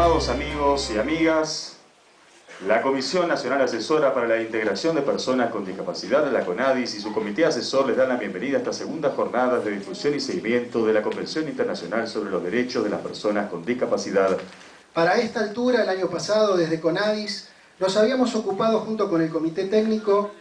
Estimados amigos y amigas, la Comisión Nacional Asesora para la Integración de Personas con Discapacidad, la CONADIS, y su comité asesor les dan la bienvenida a esta segunda jornada de difusión y seguimiento de la Convención Internacional sobre los Derechos de las Personas con Discapacidad. Para esta altura, el año pasado, desde CONADIS, nos habíamos ocupado junto con el Comité Técnico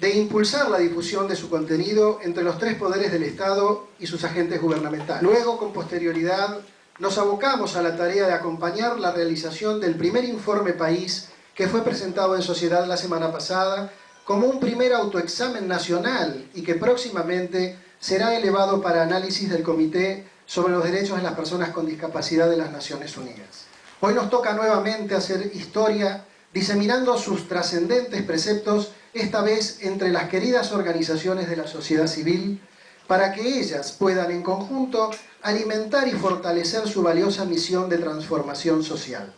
de impulsar la difusión de su contenido entre los tres poderes del Estado y sus agentes gubernamentales. Luego, con posterioridad, nos abocamos a la tarea de acompañar la realización del primer informe país que fue presentado en sociedad la semana pasada como un primer autoexamen nacional y que próximamente será elevado para análisis del Comité sobre los Derechos de las Personas con Discapacidad de las Naciones Unidas. Hoy nos toca nuevamente hacer historia diseminando sus trascendentes preceptos, esta vez entre las queridas organizaciones de la sociedad civil, para que ellas puedan en conjunto alimentar y fortalecer su valiosa misión de transformación social.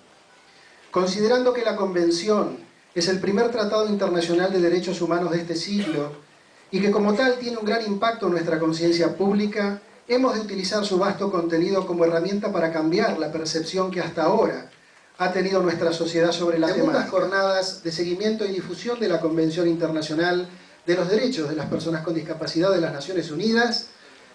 Considerando que la Convención es el primer tratado internacional de derechos humanos de este siglo y que como tal tiene un gran impacto en nuestra conciencia pública, hemos de utilizar su vasto contenido como herramienta para cambiar la percepción que hasta ahora ha tenido nuestra sociedad sobre la temática. Segundas jornadas de seguimiento y difusión de la Convención Internacional de los Derechos de las Personas con Discapacidad de las Naciones Unidas,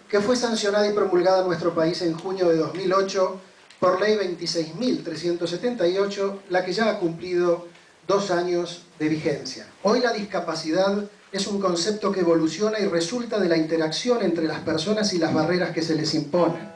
que fue sancionada y promulgada en nuestro país en junio de 2008 por Ley 26.378, la que ya ha cumplido 2 años de vigencia. Hoy la discapacidad es un concepto que evoluciona y resulta de la interacción entre las personas y las barreras que se les imponen.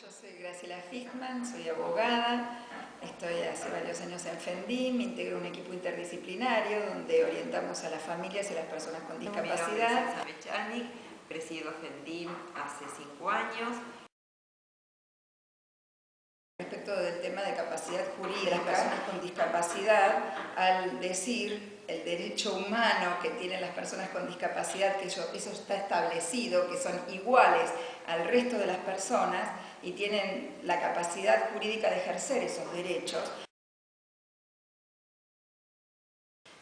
Yo soy Graciela Fichtman, soy abogada, estoy hace varios años en FENDIM, integro un equipo interdisciplinario donde orientamos a las familias y a las personas con discapacidad. Mi nombre es Elsa Bechani, presido FENDIM hace 5 años. Respecto del tema de capacidad jurídica de las personas con discapacidad, al decir el derecho humano que tienen las personas con discapacidad, que eso está establecido, que son iguales al resto de las personas y tienen la capacidad jurídica de ejercer esos derechos.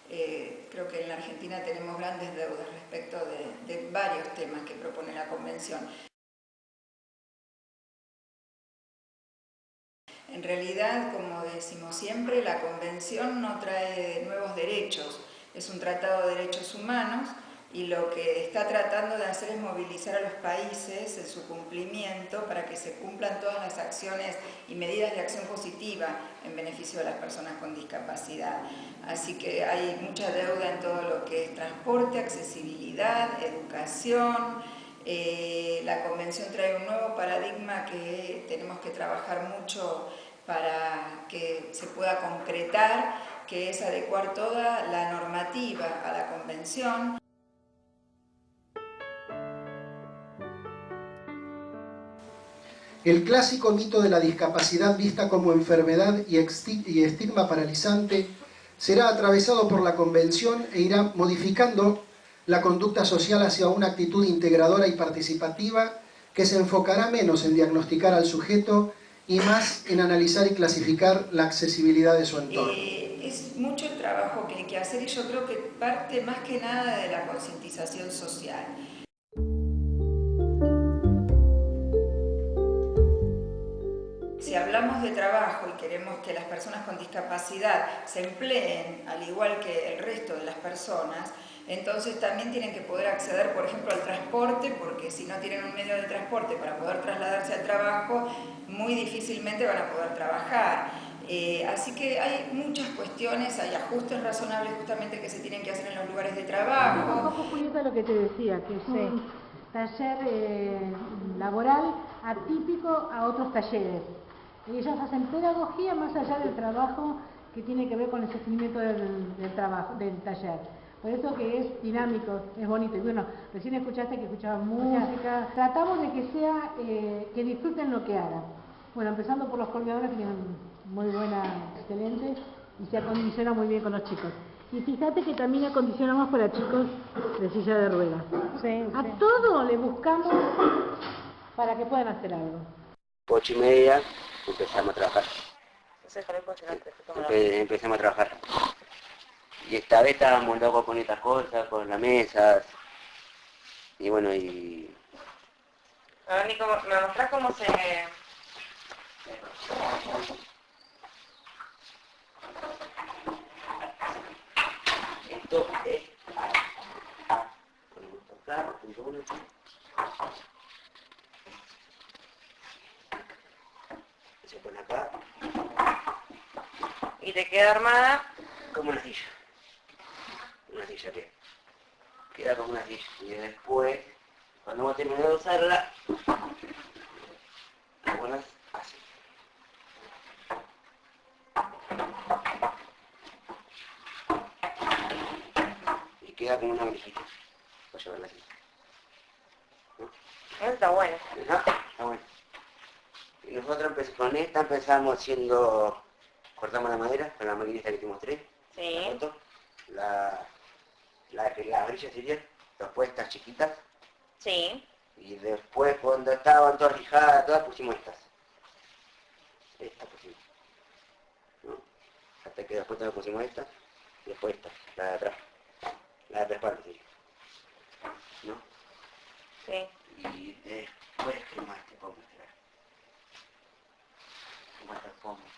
Creo que en la Argentina tenemos grandes deudas respecto de varios temas que propone la Convención. En realidad, como decimos siempre, la Convención no trae nuevos derechos, es un tratado de derechos humanos y lo que está tratando de hacer es movilizar a los países en su cumplimiento para que se cumplan todas las acciones y medidas de acción positiva en beneficio de las personas con discapacidad. Así que hay mucha deuda en todo lo que es transporte, accesibilidad, educación. La Convención trae un nuevo paradigma que tenemos que trabajar mucho para que se pueda concretar, que es adecuar toda la normativa a la Convención. El clásico mito de la discapacidad vista como enfermedad y estigma paralizante será atravesado por la Convención e irá modificando la conducta social hacia una actitud integradora y participativa que se enfocará menos en diagnosticar al sujeto y más en analizar y clasificar la accesibilidad de su entorno. Es mucho el trabajo que hay que hacer y yo creo que parte más que nada de la concientización social. Si hablamos de trabajo y queremos que las personas con discapacidad se empleen al igual que el resto de las personas, entonces también tienen que poder acceder, por ejemplo, al transporte, porque si no tienen un medio de transporte para poder trasladarse al trabajo, muy difícilmente van a poder trabajar. Así que hay muchas cuestiones, hay ajustes razonables justamente que se tienen que hacer en los lugares de trabajo. Un poco, Julieta, lo que te decía, que es un taller laboral atípico a otros talleres. Ellos hacen pedagogía más allá del trabajo que tiene que ver con el sostenimiento del taller. Por eso que es dinámico, es bonito. Y bueno, recién escuchaste que escuchaban música. Tratamos de que sea, que disfruten lo que hagan. Bueno, empezando por los coordinadores que tienen muy buena, excelente, y se acondiciona muy bien con los chicos. Y fíjate que también acondicionamos para chicos de silla de ruedas. A todo le buscamos para que puedan hacer algo. 8:30 empezamos a trabajar. Empezamos a trabajar. Y esta vez estábamos locos con estas cosas, con las mesas, Y bueno, y... A ver, Nico, ¿me mostrás cómo se...? Esto es ponemos acá, punto 1. Se pone acá. Y te queda armada Como una silla. Una silla que queda como una silla. Y después, cuando vos terminás de usarla, la pones así. Y queda como una valijita. Voy a llevarla así. ¿No? Eso está bueno. Ajá, está bueno. Y nosotros con esta empezamos haciendo... Cortamos la madera con la maquinita que te mostré. Sí. La corto. Las orillas serían las puestas chiquitas. Sí. Y después cuando estaban todas lijadas, todas pusimos estas. Esta pusimos. ¿No? Hasta que después también pusimos esta. Y después esta, la de atrás. La de tres partes sería. ¿No? Sí. Y después, ¿qué más te puedo mostrar? ¿Qué más te puedo mostrar?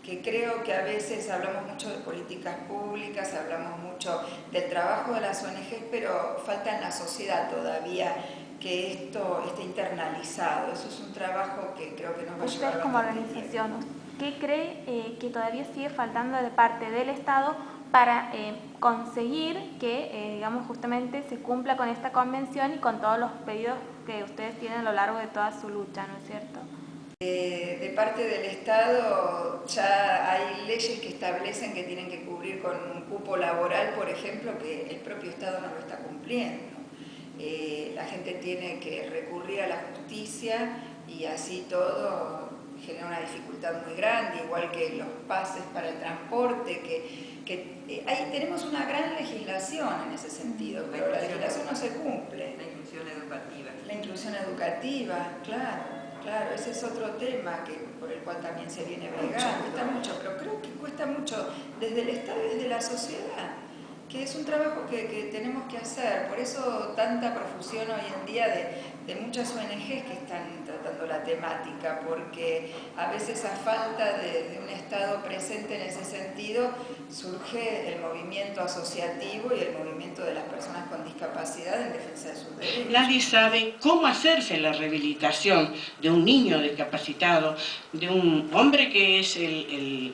Que creo que a veces hablamos mucho de políticas públicas, hablamos mucho del trabajo de las ONGs, pero falta en la sociedad todavía que esto esté internalizado. Eso es un trabajo que creo que nos va a llevar Usted como organización, ¿qué cree que todavía sigue faltando de parte del Estado para conseguir que, digamos, justamente se cumpla con esta convención y con todos los pedidos que ustedes tienen a lo largo de toda su lucha, ¿no es cierto? De parte del Estado ya hay leyes que establecen que tienen que cubrir con un cupo laboral, por ejemplo, que el propio Estado no lo está cumpliendo. La gente tiene que recurrir a la justicia y así todo genera una dificultad muy grande, igual que los pases para el transporte, ahí tenemos una gran legislación en ese sentido, pero la legislación no se cumple. La inclusión educativa. La inclusión educativa, claro. Claro, ese es otro tema por el cual también se viene bregando. Cuesta mucho, pero creo que cuesta mucho desde el Estado y desde la sociedad, que es un trabajo que tenemos que hacer. Por eso tanta profusión hoy en día de muchas ONGs que están tratando la temática, porque a veces a falta de un Estado presente en ese sentido, surge el movimiento asociativo y el movimiento de las personas con discapacidad en defensa de sus derechos. Nadie sabe cómo hacerse la rehabilitación de un niño discapacitado, de un hombre que es el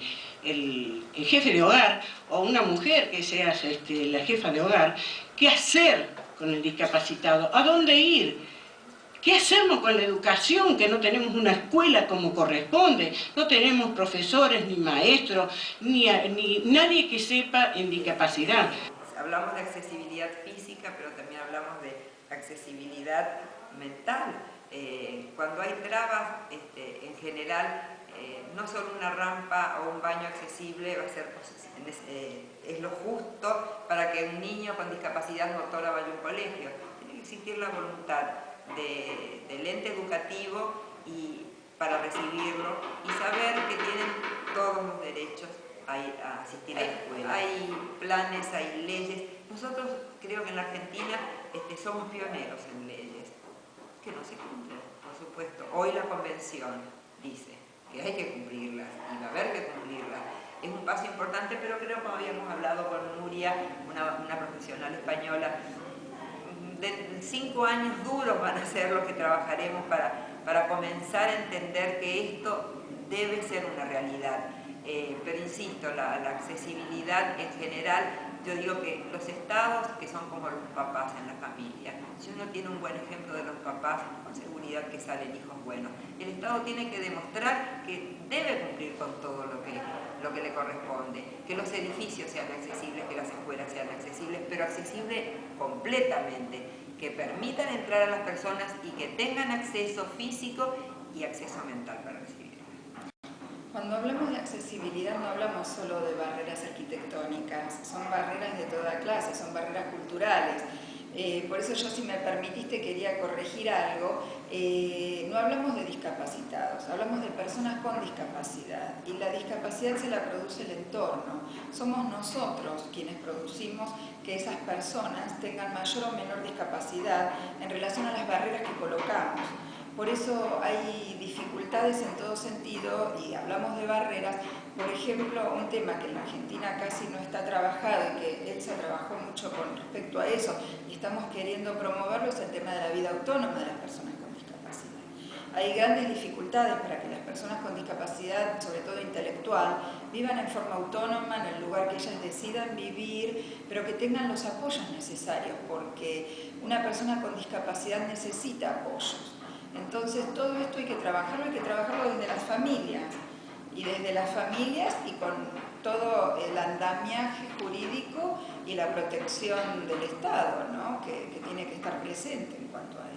jefe de hogar, o una mujer que sea la jefa de hogar. ¿Qué hacer con el discapacitado? ¿A dónde ir? ¿Qué hacemos con la educación? Que no tenemos una escuela como corresponde, no tenemos profesores, ni maestros, ni nadie que sepa en discapacidad. Hablamos de accesibilidad física, pero también hablamos de accesibilidad mental. Cuando hay trabas, en general, no solo una rampa o un baño accesible va a ser es lo justo para que un niño con discapacidad motora vaya a un colegio. Tiene que existir la voluntad del ente educativo para recibirlo y saber que tienen todos los derechos a asistir a la escuela. Hay planes, hay leyes. Nosotros creo que en la Argentina somos pioneros en leyes que no se cumplen, por supuesto. Hoy la convención dice que hay que cumplirlas y va a haber que cumplirlas. Es un paso importante, pero creo, como habíamos hablado con Nuria, una profesional española, de 5 años duros van a ser los que trabajaremos para comenzar a entender que esto debe ser una realidad. Pero insisto, la accesibilidad en general, yo digo que los estados, que son como los papás en la familia, si uno tiene un buen ejemplo de los papás, con seguridad que salen hijos buenos. El Estado tiene que demostrar que debe cumplir con todo lo que le corresponde, que los edificios sean accesibles, que las escuelas sean accesibles, pero accesibles completamente, que permitan entrar a las personas y que tengan acceso físico y acceso mental para recibirlo. Cuando hablamos de accesibilidad no hablamos solo de barreras arquitectónicas, son barreras de toda clase, son barreras culturales. Por eso yo, si me permitiste, quería corregir algo. No hablamos de discapacitados, hablamos de personas con discapacidad, y la discapacidad se la produce el entorno. Somos nosotros quienes producimos que esas personas tengan mayor o menor discapacidad en relación a las barreras que colocamos. Por eso hay dificultades en todo sentido, y hablamos de barreras. Por ejemplo, un tema que en la Argentina casi no está trabajado y que Elsa trabajó mucho con respecto a eso, y estamos queriendo promoverlo, es el tema de la vida autónoma de las personas con discapacidad. Hay grandes dificultades para que las personas con discapacidad, sobre todo intelectual, vivan en forma autónoma en el lugar que ellas decidan vivir, pero que tengan los apoyos necesarios, porque una persona con discapacidad necesita apoyos. Entonces, todo esto hay que trabajarlo desde las familias, y desde las familias y con todo el andamiaje jurídico y la protección del Estado, ¿no? que tiene que estar presente en cuanto a